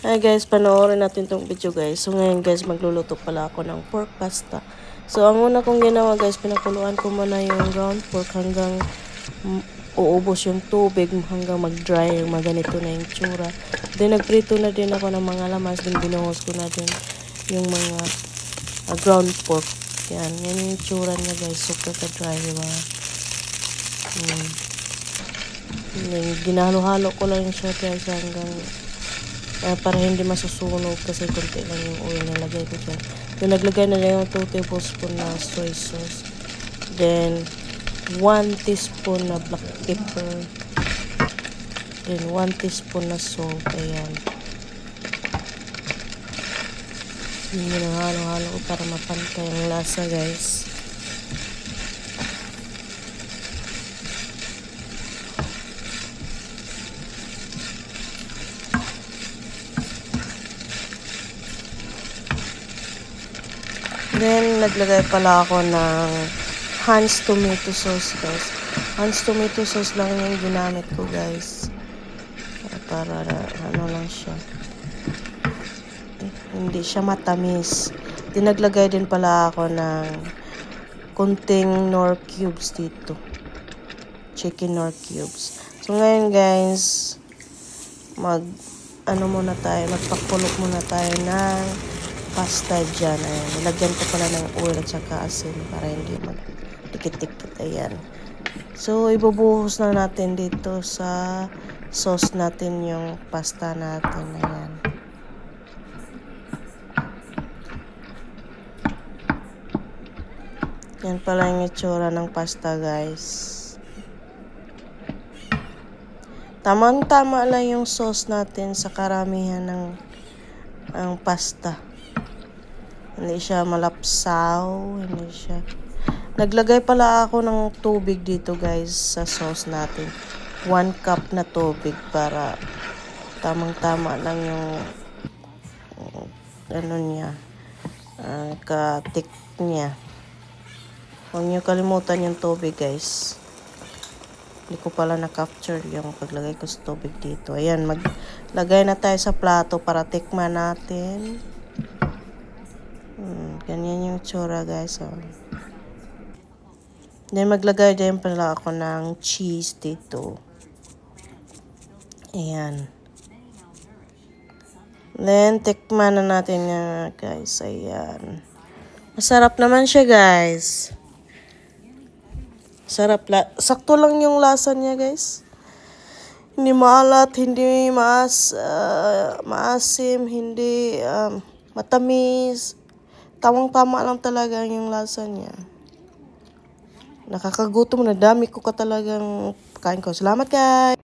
Hi guys, panoorin natin tong video guys. So ngayon guys, magluluto pala ako ng pork pasta. So ang una kong ginawa guys, pinakuluan ko muna yung ground pork hanggang uubos yung tubig, hanggang mag-dry, yung maganito na yung tsura. Then nagprito na din ako ng mga lamas, then binuhos ko na din yung mga ground pork. Yan yung tsura niya guys, super ka-dry, diba? Ginahalo-halo ko lang siya guys hanggang para hindi masusunog kasi konti lang yung oil na lagay ko dyan. Then naglagay na lang yung 2 tablespoon na soy sauce. Then 1 teaspoon na black pepper. Then 1 teaspoon na salt. Ayan. Ginahalo-halo ko para mapantay ang lasa guys. Then, naglagay pala ako ng Heinz tomato sauce, guys. Heinz tomato sauce lang yung ginamit ko, guys. Para, ano lang siya. Hindi siya matamis. Then, naglagay din pala ako ng kunting Knorr cubes dito. Chicken Knorr cubes. So, ngayon, guys, magpakulok muna tayo ng pasta dyan. Ayan. Nilagyan ko pala ng oil at saka asin para hindi magdikit-dikit. Ayan. So, ibubuhos na natin dito sa sauce natin yung pasta natin. Ayan. Yan pala yung itsura ng pasta, guys. Tamang-tama lang yung sauce natin sa karamihan ng pasta. Hindi siya malapsaw, hindi siya. Naglagay pala ako ng tubig dito guys sa sauce natin. 1 cup na tubig para tamang-tama lang yung ano niya, ka-thick niya. Huwag niyo kalimutan yung tubig guys. Hindi ko pala na-capture yung paglagay ko sa tubig dito. Ayan, maglagay na tayo sa plato para tikman natin. Ganyan yung tsura guys. Oh. Then maglagay din pala ako ng cheese dito. Ayan. Then tikman na natin yan guys. Ayan. Masarap naman siya guys. Sarap. Sakto lang yung lasa niya guys. Hindi maalat, hindi maasim, hindi matamis. Tamang-tama lang talaga yung lasa niya. Nakakagutom na, dami ko ka talagang kain ko. Salamat guys!